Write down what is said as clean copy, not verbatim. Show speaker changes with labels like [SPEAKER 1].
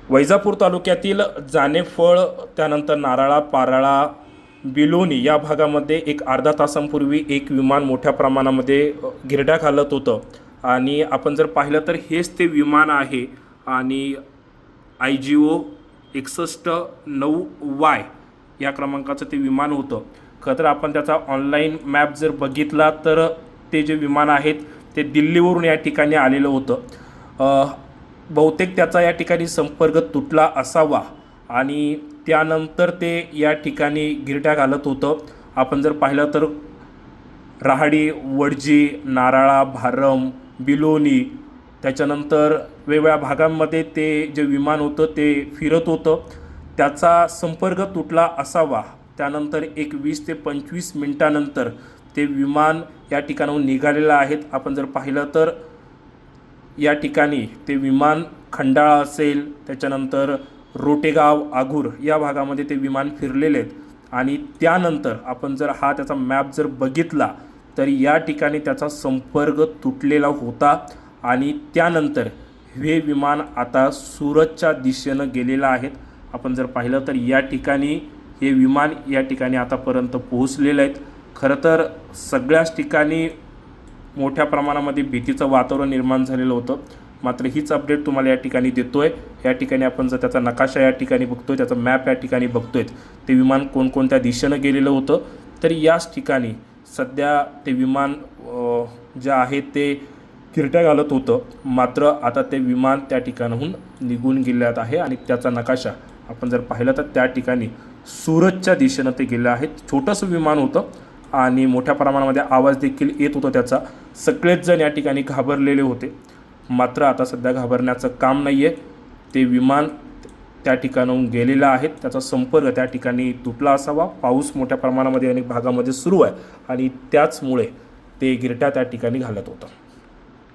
[SPEAKER 1] वैजापूर तालुक्यातील जानेफळ, त्यानंतर नाराळा, पाराळा, बिलोनी या भागामध्ये एक अर्धा तासांपूर्वी एक विमान मोठ्या प्रमाणामध्ये गिरड्या घालत होतं आणि आपण जर पाहिलं तर हेच ते विमान आहे आणि IGO 61-9Y या क्रमांकाचं ते विमान होतं. खरं तर आपण त्याचा ऑनलाईन मॅप जर बघितला तर ते जे विमान आहेत ते दिल्लीवरून या ठिकाणी आलेलं होतं. बहुतेक त्याचा या ठिकाणी संपर्क तुटला असावा आणि त्यानंतर ते या ठिकाणी गिरट्या घालत होतं. आपण जर पाहिलं तर राहाडी, वडजी, नाराळा, भारम, बिलोनी, त्याच्यानंतर वेगवेगळ्या भागांमध्ये ते जे विमान होतं ते फिरत होतं. त्याचा संपर्क तुटला असावा. त्यानंतर एक 20 ते 25 मिनटानंतर ते विमान या ठिकाणाहून निघालेलं आहे. आपण जर पाहिलं तर या ठिकाणी ते विमान खंडाळा असेल, त्याच्यानंतर रोटेगाव, आघूर या भागामध्ये ते विमान फिरलेले आहेत आणि त्यानंतर आपण जर त्याचा मॅप जर बघितला तर या ठिकाणी त्याचा संपर्क तुटलेला होता आणि त्यानंतर हे विमान आता सुरतच्या दिशेनं गेलेलं आहे. आपण जर पाहिलं तर या ठिकाणी हे विमान या ठिकाणी आतापर्यंत पोहोचलेलं आहेत. खरं तर सगळ्याच ठिकाणी मोठ्या प्रमाणामध्ये भीतीचं वातावरण निर्माण झालेलं होतं. मात्र हीच अपडेट तुम्हाला या ठिकाणी देतोय. या ठिकाणी आपण जर त्याचा नकाशा या ठिकाणी बघतोय, त्याचा मॅप या ठिकाणी बघतोय, ते विमान कोणकोणत्या दिशेनं गेलेलं होतं तर याच ठिकाणी सध्या ते विमान जे आहे ते गिरट्या घालत होतं. मात्र आता ते विमान त्या ठिकाणाहून निघून गेल्यात आहे आणि त्याचा नकाशा आपण जर पाहिलं तर त्या ठिकाणी सुरतच्या दिशेनं ते गेलं आहे. छोटंसं विमान होतं आणि मोठ्या प्रमाणामध्ये आवाज देखील येत होता त्याचा. सगळेच जण या ठिकाणी घाबरलेले होते. मात्र आता सध्या घाबरण्याचं काम नाही आहे. ते विमान त्या ठिकाणाहून गेलेलं आहे. त्याचा संपर्क त्या ठिकाणी तुटला असावा. पाऊस मोठ्या प्रमाणामध्ये अनेक भागामध्ये सुरू आहे आणि त्याचमुळे ते गिरट्या त्या ठिकाणी घालत होतं.